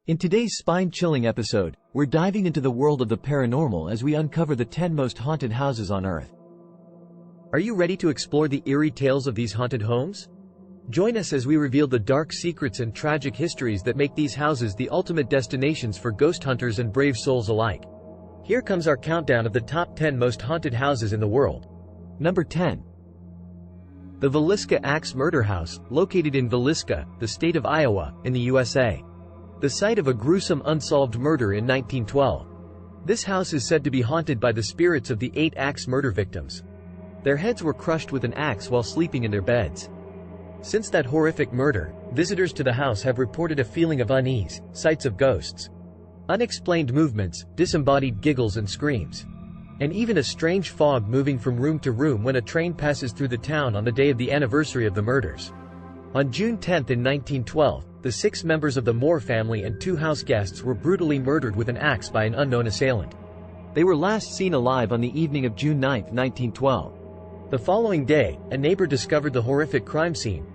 In today's spine-chilling episode, we're diving into the world of the paranormal as we uncover the 10 most haunted houses on Earth. Are you ready to explore the eerie tales of these haunted homes? Join us as we reveal the dark secrets and tragic histories that make these houses the ultimate destinations for ghost hunters and brave souls alike. Here comes our countdown of the top 10 most haunted houses in the world. Number 10. The Villisca Axe Murder House, located in Villisca, the state of Iowa, in the USA. The site of a gruesome unsolved murder in 1912. This house is said to be haunted by the spirits of the 8 axe murder victims. Their heads were crushed with an axe while sleeping in their beds. Since that horrific murder, visitors to the house have reported a feeling of unease, sights of ghosts, unexplained movements, disembodied giggles and screams, and even a strange fog moving from room to room when a train passes through the town on the day of the anniversary of the murders. On June 10 in 1912, the 6 members of the Moore family and 2 house guests were brutally murdered with an axe by an unknown assailant. They were last seen alive on the evening of June 9, 1912. The following day, a neighbor discovered the horrific crime scene.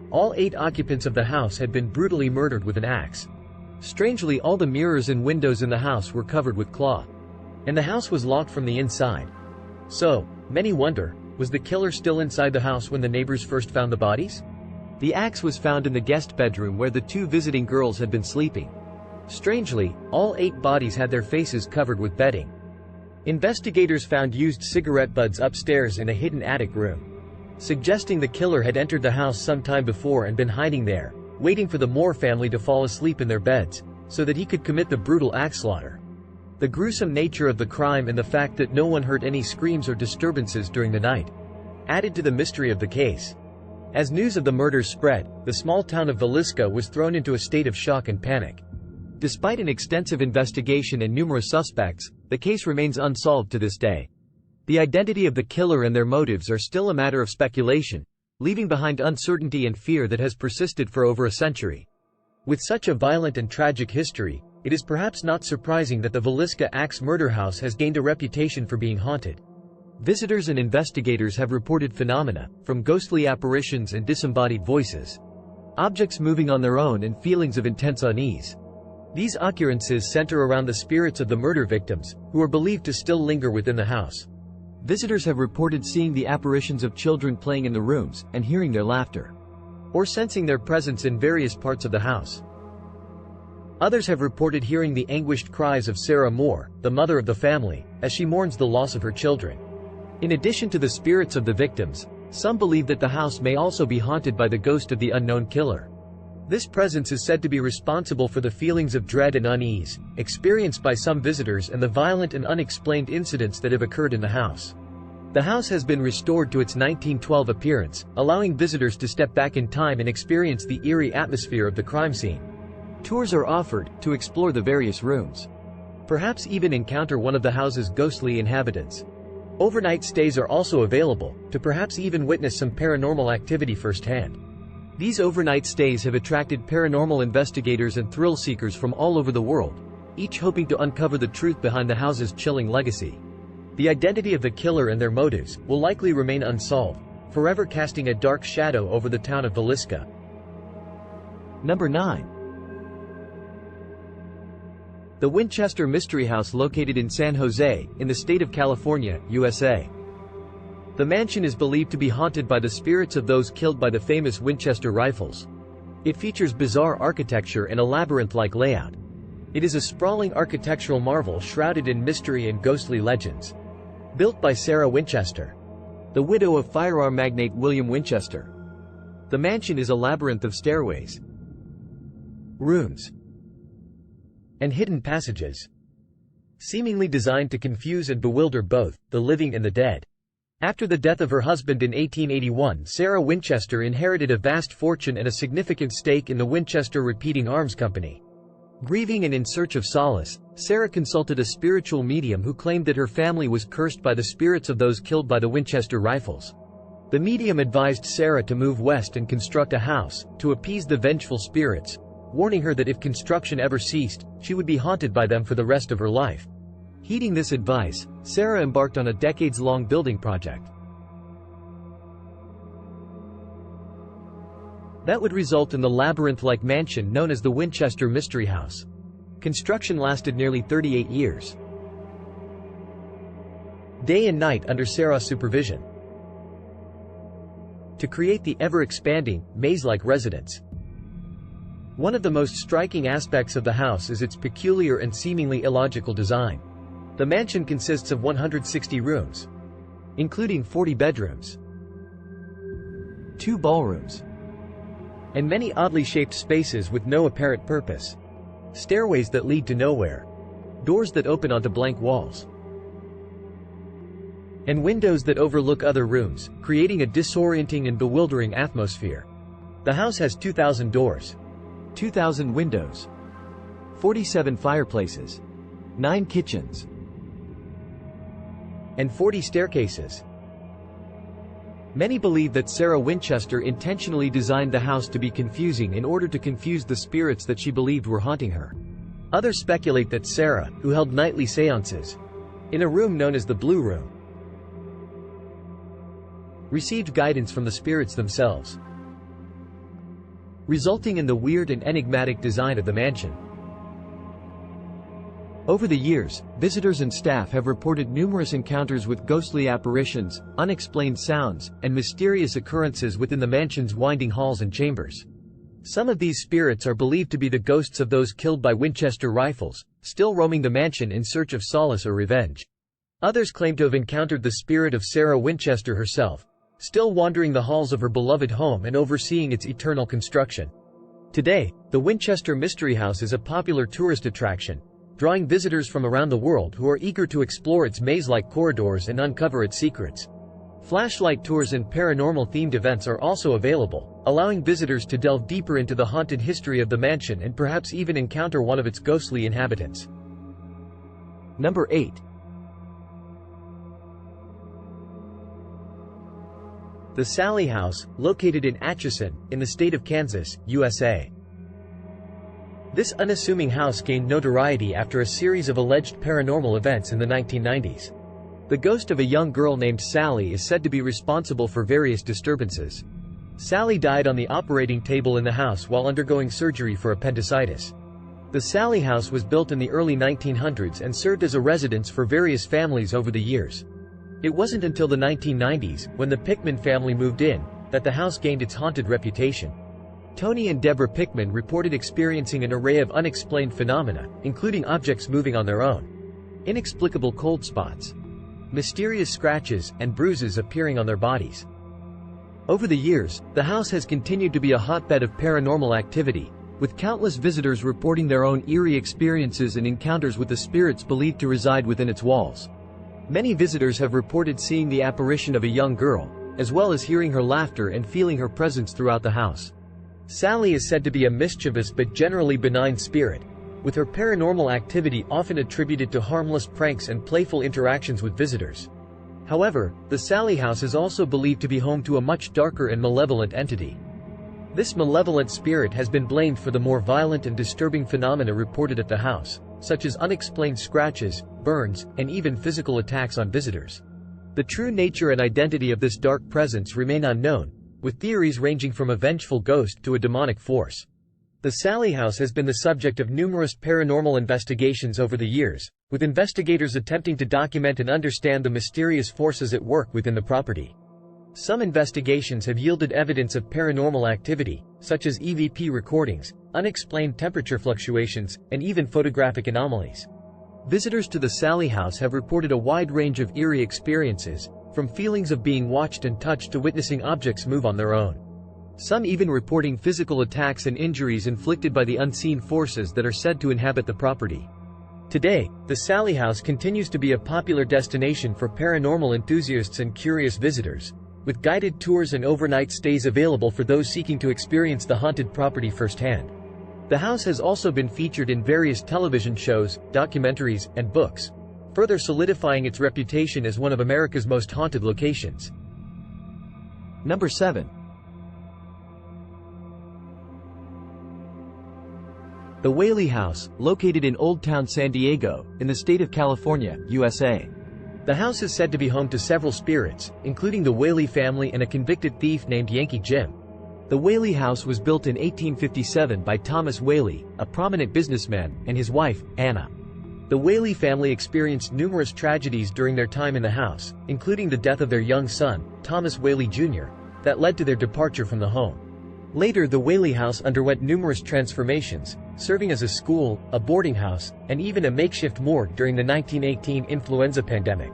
All 8 occupants of the house had been brutally murdered with an axe. Strangely, all the mirrors and windows in the house were covered with cloth, and the house was locked from the inside. So, many wonder, was the killer still inside the house when the neighbors first found the bodies? The axe was found in the guest bedroom where the 2 visiting girls had been sleeping. Strangely, all 8 bodies had their faces covered with bedding. Investigators found used cigarette butts upstairs in a hidden attic room, suggesting the killer had entered the house some time before and been hiding there, waiting for the Moore family to fall asleep in their beds, so that he could commit the brutal axe slaughter. The gruesome nature of the crime and the fact that no one heard any screams or disturbances during the night added to the mystery of the case. As news of the murders spread, the small town of Villisca was thrown into a state of shock and panic. Despite an extensive investigation and numerous suspects, the case remains unsolved to this day. The identity of the killer and their motives are still a matter of speculation, leaving behind uncertainty and fear that has persisted for over a century. With such a violent and tragic history, it is perhaps not surprising that the Villisca Axe Murder House has gained a reputation for being haunted. Visitors and investigators have reported phenomena, from ghostly apparitions and disembodied voices, objects moving on their own, and feelings of intense unease. These occurrences center around the spirits of the murder victims, who are believed to still linger within the house. Visitors have reported seeing the apparitions of children playing in the rooms, and hearing their laughter, or sensing their presence in various parts of the house. Others have reported hearing the anguished cries of Sarah Moore, the mother of the family, as she mourns the loss of her children. In addition to the spirits of the victims, some believe that the house may also be haunted by the ghost of the unknown killer. This presence is said to be responsible for the feelings of dread and unease experienced by some visitors and the violent and unexplained incidents that have occurred in the house. The house has been restored to its 1912 appearance, allowing visitors to step back in time and experience the eerie atmosphere of the crime scene. Tours are offered to explore the various rooms, perhaps even encounter one of the house's ghostly inhabitants. Overnight stays are also available, to perhaps even witness some paranormal activity firsthand. These overnight stays have attracted paranormal investigators and thrill seekers from all over the world, each hoping to uncover the truth behind the house's chilling legacy. The identity of the killer and their motives will likely remain unsolved, forever casting a dark shadow over the town of Villisca. Number 9. The Winchester Mystery House, located in San Jose, in the state of California, USA. The mansion is believed to be haunted by the spirits of those killed by the famous Winchester rifles. It features bizarre architecture and a labyrinth-like layout. It is a sprawling architectural marvel shrouded in mystery and ghostly legends. Built by Sarah Winchester, the widow of firearm magnate William Winchester, the mansion is a labyrinth of stairways, rooms, and hidden passages, seemingly designed to confuse and bewilder both the living and the dead. After the death of her husband in 1881, Sarah Winchester inherited a vast fortune and a significant stake in the Winchester Repeating Arms Company. Grieving and in search of solace, Sarah consulted a spiritual medium who claimed that her family was cursed by the spirits of those killed by the Winchester rifles. The medium advised Sarah to move west and construct a house, to appease the vengeful spirits, warning her that if construction ever ceased, she would be haunted by them for the rest of her life. Heeding this advice, Sarah embarked on a decades-long building project that would result in the labyrinth-like mansion known as the Winchester Mystery House. Construction lasted nearly 38 years. Day and night under Sarah's supervision, to create the ever-expanding, maze-like residence. One of the most striking aspects of the house is its peculiar and seemingly illogical design. The mansion consists of 160 rooms, including 40 bedrooms, 2 ballrooms, and many oddly shaped spaces with no apparent purpose. Stairways that lead to nowhere, doors that open onto blank walls, and windows that overlook other rooms, creating a disorienting and bewildering atmosphere. The house has 2,000 doors, 2,000 windows, 47 fireplaces, 9 kitchens, and 40 staircases. Many believe that Sarah Winchester intentionally designed the house to be confusing in order to confuse the spirits that she believed were haunting her. Others speculate that Sarah, who held nightly seances in a room known as the Blue Room, received guidance from the spirits themselves, resulting in the weird and enigmatic design of the mansion. Over the years, visitors and staff have reported numerous encounters with ghostly apparitions, unexplained sounds, and mysterious occurrences within the mansion's winding halls and chambers. Some of these spirits are believed to be the ghosts of those killed by Winchester rifles, still roaming the mansion in search of solace or revenge. Others claim to have encountered the spirit of Sarah Winchester herself, still wandering the halls of her beloved home and overseeing its eternal construction. Today, the Winchester Mystery House is a popular tourist attraction, drawing visitors from around the world who are eager to explore its maze-like corridors and uncover its secrets. Flashlight tours and paranormal-themed events are also available, allowing visitors to delve deeper into the haunted history of the mansion and perhaps even encounter one of its ghostly inhabitants. Number 8. The Sallie House, located in Atchison, in the state of Kansas, USA. This unassuming house gained notoriety after a series of alleged paranormal events in the 1990s. The ghost of a young girl named Sally is said to be responsible for various disturbances. Sally died on the operating table in the house while undergoing surgery for appendicitis. The Sallie House was built in the early 1900s and served as a residence for various families over the years. It wasn't until the 1990s, when the Pickman family moved in, that the house gained its haunted reputation. Tony and Deborah Pickman reported experiencing an array of unexplained phenomena, including objects moving on their own, inexplicable cold spots, mysterious scratches, and bruises appearing on their bodies. Over the years, the house has continued to be a hotbed of paranormal activity, with countless visitors reporting their own eerie experiences and encounters with the spirits believed to reside within its walls. Many visitors have reported seeing the apparition of a young girl, as well as hearing her laughter and feeling her presence throughout the house. Sally is said to be a mischievous but generally benign spirit, with her paranormal activity often attributed to harmless pranks and playful interactions with visitors. However, the Sallie House is also believed to be home to a much darker and malevolent entity. This malevolent spirit has been blamed for the more violent and disturbing phenomena reported at the house, such as unexplained scratches, burns, and even physical attacks on visitors. The true nature and identity of this dark presence remain unknown, with theories ranging from a vengeful ghost to a demonic force. The Sallie House has been the subject of numerous paranormal investigations over the years, with investigators attempting to document and understand the mysterious forces at work within the property. Some investigations have yielded evidence of paranormal activity, such as EVP recordings, unexplained temperature fluctuations, and even photographic anomalies. Visitors to the Sallie House have reported a wide range of eerie experiences, from feelings of being watched and touched to witnessing objects move on their own. Some even reporting physical attacks and injuries inflicted by the unseen forces that are said to inhabit the property. Today, the Sallie House continues to be a popular destination for paranormal enthusiasts and curious visitors, with guided tours and overnight stays available for those seeking to experience the haunted property firsthand. The house has also been featured in various television shows, documentaries, and books, further solidifying its reputation as one of America's most haunted locations. Number 7. The Whaley House, located in Old Town San Diego, in the state of California, USA. The house is said to be home to several spirits, including the Whaley family and a convicted thief named Yankee Jim. The The Whaley House was built in 1857 by Thomas Whaley, a prominent businessman, and his wife, Anna. The Whaley family experienced numerous tragedies during their time in the house, including the death of their young son, Thomas Whaley Jr., that led to their departure from the home. Later, the Whaley House underwent numerous transformations, serving as a school, a boarding house, and even a makeshift morgue during the 1918 influenza pandemic.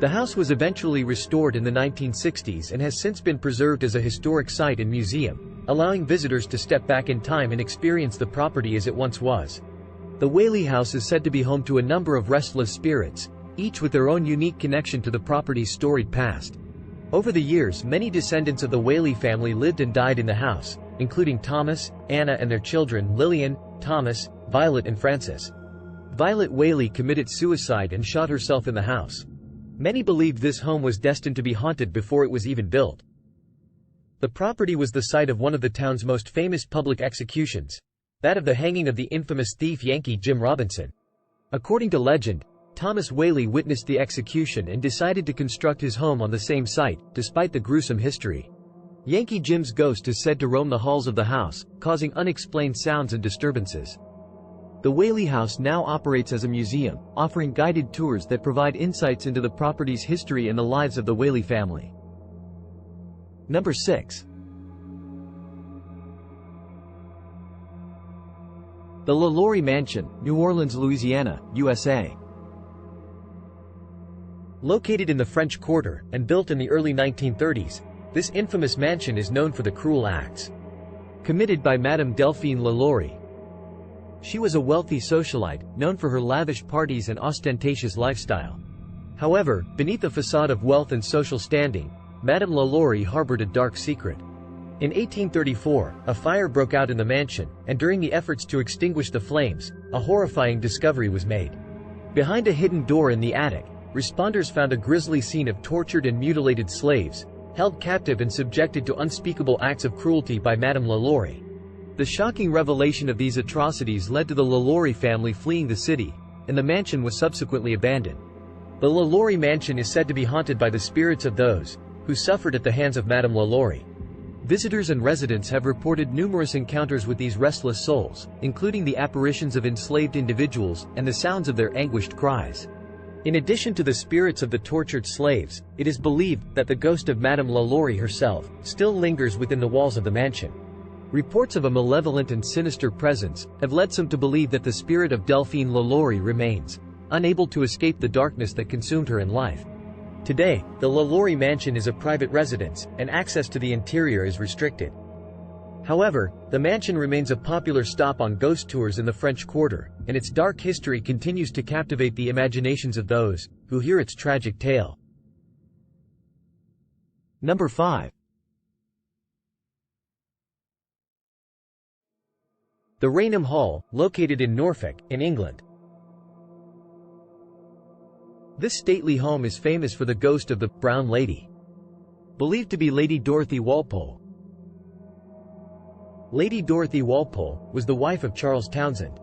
The house was eventually restored in the 1960s and has since been preserved as a historic site and museum, allowing visitors to step back in time and experience the property as it once was. The Whaley House is said to be home to a number of restless spirits, each with their own unique connection to the property's storied past. Over the years, many descendants of the Whaley family lived and died in the house, including Thomas, Anna and their children Lillian, Thomas, Violet and Francis. Violet Whaley committed suicide and shot herself in the house. Many believed this home was destined to be haunted before it was even built. The property was the site of one of the town's most famous public executions, that of the hanging of the infamous thief Yankee Jim Robinson. According to legend, Thomas Whaley witnessed the execution and decided to construct his home on the same site, despite the gruesome history. Yankee Jim's ghost is said to roam the halls of the house, causing unexplained sounds and disturbances. The Whaley House now operates as a museum, offering guided tours that provide insights into the property's history and the lives of the Whaley family. Number 6. The Lalori Mansion, New Orleans, Louisiana, USA. Located in the French Quarter, and built in the early 1930s, this infamous mansion is known for the cruel acts committed by Madame Delphine Lalori. She was a wealthy socialite, known for her lavish parties and ostentatious lifestyle. However, beneath the facade of wealth and social standing, Madame Lalori harbored a dark secret. In 1834, a fire broke out in the mansion, and during the efforts to extinguish the flames, a horrifying discovery was made. Behind a hidden door in the attic, responders found a grisly scene of tortured and mutilated slaves, held captive and subjected to unspeakable acts of cruelty by Madame Lalori. The shocking revelation of these atrocities led to the Lalori family fleeing the city, and the mansion was subsequently abandoned. The Lalori Mansion is said to be haunted by the spirits of those who suffered at the hands of Madame Lalori. Visitors and residents have reported numerous encounters with these restless souls, including the apparitions of enslaved individuals and the sounds of their anguished cries. In addition to the spirits of the tortured slaves, it is believed that the ghost of Madame Lalori herself still lingers within the walls of the mansion. Reports of a malevolent and sinister presence have led some to believe that the spirit of Delphine Lalori remains, unable to escape the darkness that consumed her in life. Today, the Lalori Mansion is a private residence, and access to the interior is restricted. However, the mansion remains a popular stop on ghost tours in the French Quarter, and its dark history continues to captivate the imaginations of those who hear its tragic tale. Number 5. The Raynham Hall, located in Norfolk, in England. This stately home is famous for the ghost of the Brown Lady, believed to be Lady Dorothy Walpole. Lady Dorothy Walpole was the wife of Charles Townshend,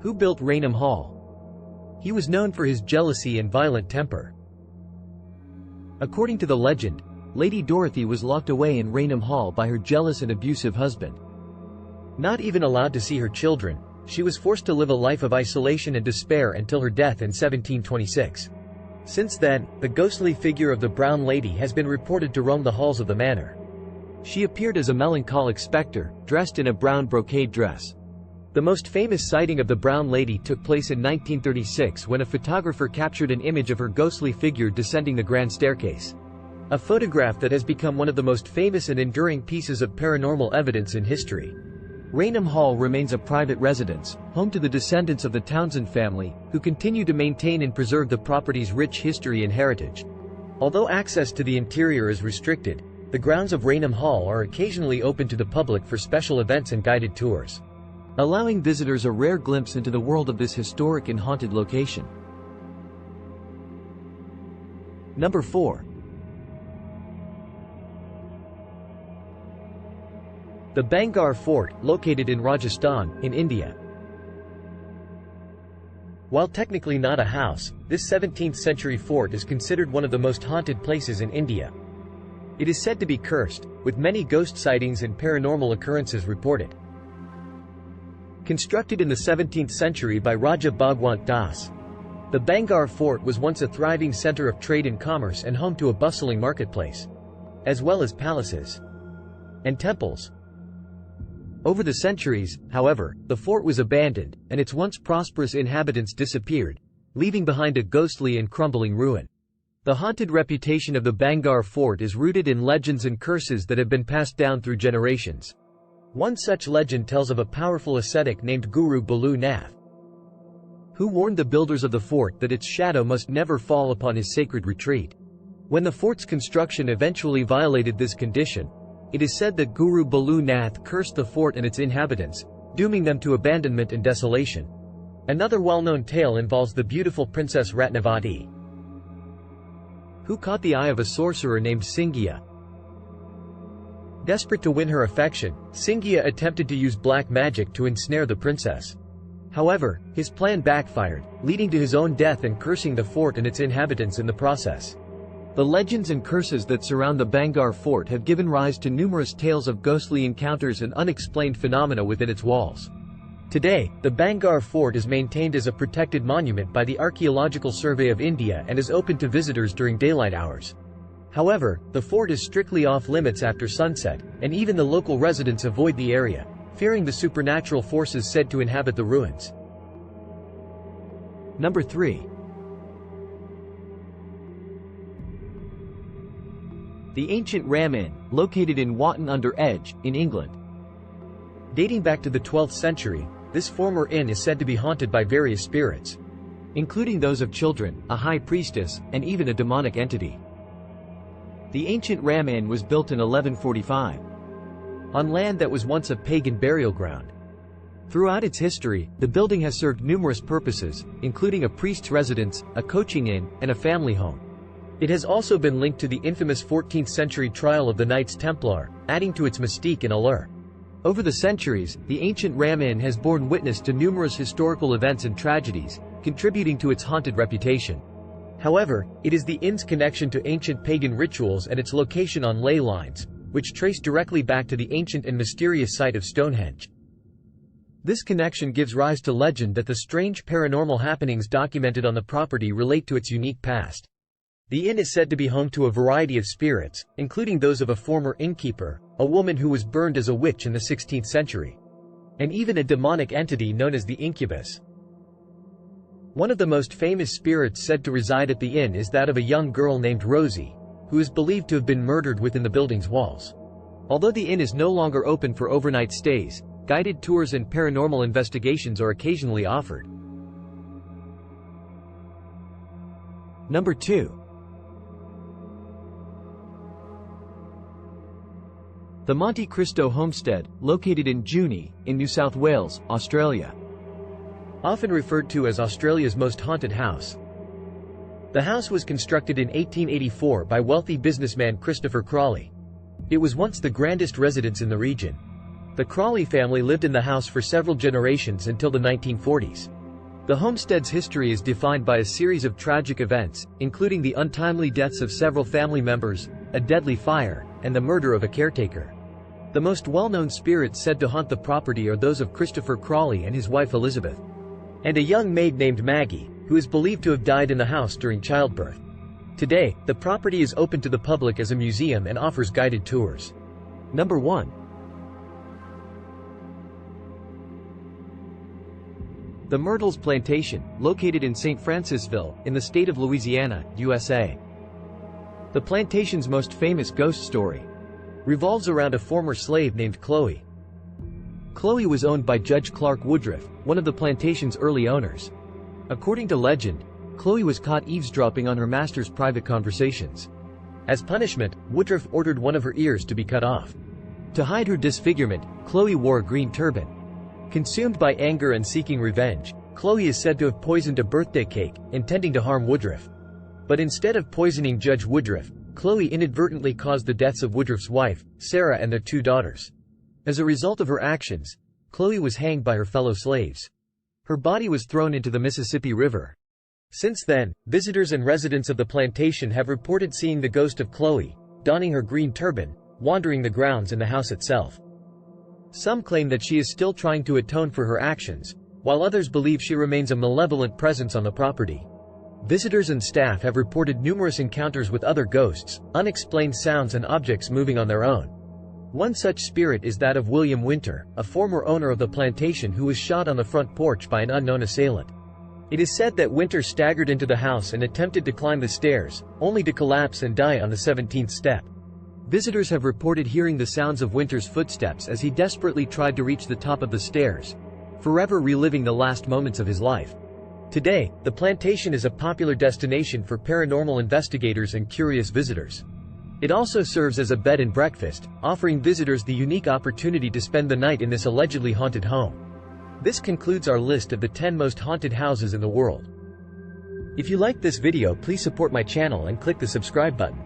who built Raynham Hall. He was known for his jealousy and violent temper. According to the legend, Lady Dorothy was locked away in Raynham Hall by her jealous and abusive husband. Not even allowed to see her children, she was forced to live a life of isolation and despair until her death in 1726. Since then, the ghostly figure of the Brown Lady has been reported to roam the halls of the manor. She appeared as a melancholic specter, dressed in a brown brocade dress. The most famous sighting of the Brown Lady took place in 1936 when a photographer captured an image of her ghostly figure descending the grand staircase. A photograph that has become one of the most famous and enduring pieces of paranormal evidence in history. Raynham Hall remains a private residence, home to the descendants of the Townshend family, who continue to maintain and preserve the property's rich history and heritage. Although access to the interior is restricted, the grounds of Raynham Hall are occasionally open to the public for special events and guided tours, allowing visitors a rare glimpse into the world of this historic and haunted location. Number 4. The Bangar Fort, located in Rajasthan, in India. While technically not a house, this 17th-century fort is considered one of the most haunted places in India. It is said to be cursed, with many ghost sightings and paranormal occurrences reported. Constructed in the 17th century by Raja Bhagwant Das, the Bangar Fort was once a thriving center of trade and commerce and home to a bustling marketplace, as well as palaces and temples. Over the centuries, however, the fort was abandoned, and its once prosperous inhabitants disappeared, leaving behind a ghostly and crumbling ruin. The haunted reputation of the Bangar Fort is rooted in legends and curses that have been passed down through generations. One such legend tells of a powerful ascetic named Guru Balu Nath, who warned the builders of the fort that its shadow must never fall upon his sacred retreat. When the fort's construction eventually violated this condition, it is said that Guru Balu Nath cursed the fort and its inhabitants, dooming them to abandonment and desolation. Another well-known tale involves the beautiful Princess Ratnavati, who caught the eye of a sorcerer named Singhiya. Desperate to win her affection, Singhiya attempted to use black magic to ensnare the princess. However, his plan backfired, leading to his own death and cursing the fort and its inhabitants in the process. The legends and curses that surround the Bangar Fort have given rise to numerous tales of ghostly encounters and unexplained phenomena within its walls. Today, the Bangar Fort is maintained as a protected monument by the Archaeological Survey of India and is open to visitors during daylight hours. However, the fort is strictly off-limits after sunset, and even the local residents avoid the area, fearing the supernatural forces said to inhabit the ruins. Number 3. The ancient Ram Inn, located in Watton-under-Edge, in England. Dating back to the 12th century, this former inn is said to be haunted by various spirits, including those of children, a high priestess, and even a demonic entity. The ancient Ram Inn was built in 1145 on land that was once a pagan burial ground. Throughout its history, the building has served numerous purposes, including a priest's residence, a coaching inn, and a family home. It has also been linked to the infamous 14th century trial of the Knights Templar, adding to its mystique and allure. Over the centuries, the ancient Ram Inn has borne witness to numerous historical events and tragedies, contributing to its haunted reputation. However, it is the inn's connection to ancient pagan rituals and its location on ley lines, which trace directly back to the ancient and mysterious site of Stonehenge. This connection gives rise to legend that the strange paranormal happenings documented on the property relate to its unique past. The inn is said to be home to a variety of spirits, including those of a former innkeeper, a woman who was burned as a witch in the 16th century, and even a demonic entity known as the incubus. One of the most famous spirits said to reside at the inn is that of a young girl named Rosie, who is believed to have been murdered within the building's walls. Although the inn is no longer open for overnight stays, guided tours and paranormal investigations are occasionally offered. Number 2. The Monte Cristo Homestead, located in Junee, in New South Wales, Australia. Often referred to as Australia's most haunted house. The house was constructed in 1884 by wealthy businessman Christopher Crawley. It was once the grandest residence in the region. The Crawley family lived in the house for several generations until the 1940s. The homestead's history is defined by a series of tragic events, including the untimely deaths of several family members, a deadly fire, and the murder of a caretaker. The most well-known spirits said to haunt the property are those of Christopher Crawley and his wife Elizabeth, and a young maid named Maggie, who is believed to have died in the house during childbirth. Today, the property is open to the public as a museum and offers guided tours. Number 1. The Myrtles Plantation, located in St. Francisville, in the state of Louisiana, USA. The plantation's most famous ghost story revolves around a former slave named Chloe. Chloe was owned by Judge Clark Woodruff, one of the plantation's early owners. According to legend, Chloe was caught eavesdropping on her master's private conversations. As punishment, Woodruff ordered one of her ears to be cut off. To hide her disfigurement, Chloe wore a green turban. Consumed by anger and seeking revenge, Chloe is said to have poisoned a birthday cake, intending to harm Woodruff. But instead of poisoning Judge Woodruff, Chloe inadvertently caused the deaths of Woodruff's wife, Sarah, and their 2 daughters. As a result of her actions, Chloe was hanged by her fellow slaves. Her body was thrown into the Mississippi River. Since then, visitors and residents of the plantation have reported seeing the ghost of Chloe, donning her green turban, wandering the grounds and the house itself. Some claim that she is still trying to atone for her actions, while others believe she remains a malevolent presence on the property. Visitors and staff have reported numerous encounters with other ghosts, unexplained sounds and objects moving on their own. One such spirit is that of William Winter, a former owner of the plantation who was shot on the front porch by an unknown assailant. It is said that Winter staggered into the house and attempted to climb the stairs, only to collapse and die on the 17th step. Visitors have reported hearing the sounds of Winter's footsteps as he desperately tried to reach the top of the stairs, forever reliving the last moments of his life. Today, the plantation is a popular destination for paranormal investigators and curious visitors. It also serves as a bed and breakfast, offering visitors the unique opportunity to spend the night in this allegedly haunted home. This concludes our list of the 10 most haunted houses in the world. If you liked this video, please support my channel and click the subscribe button.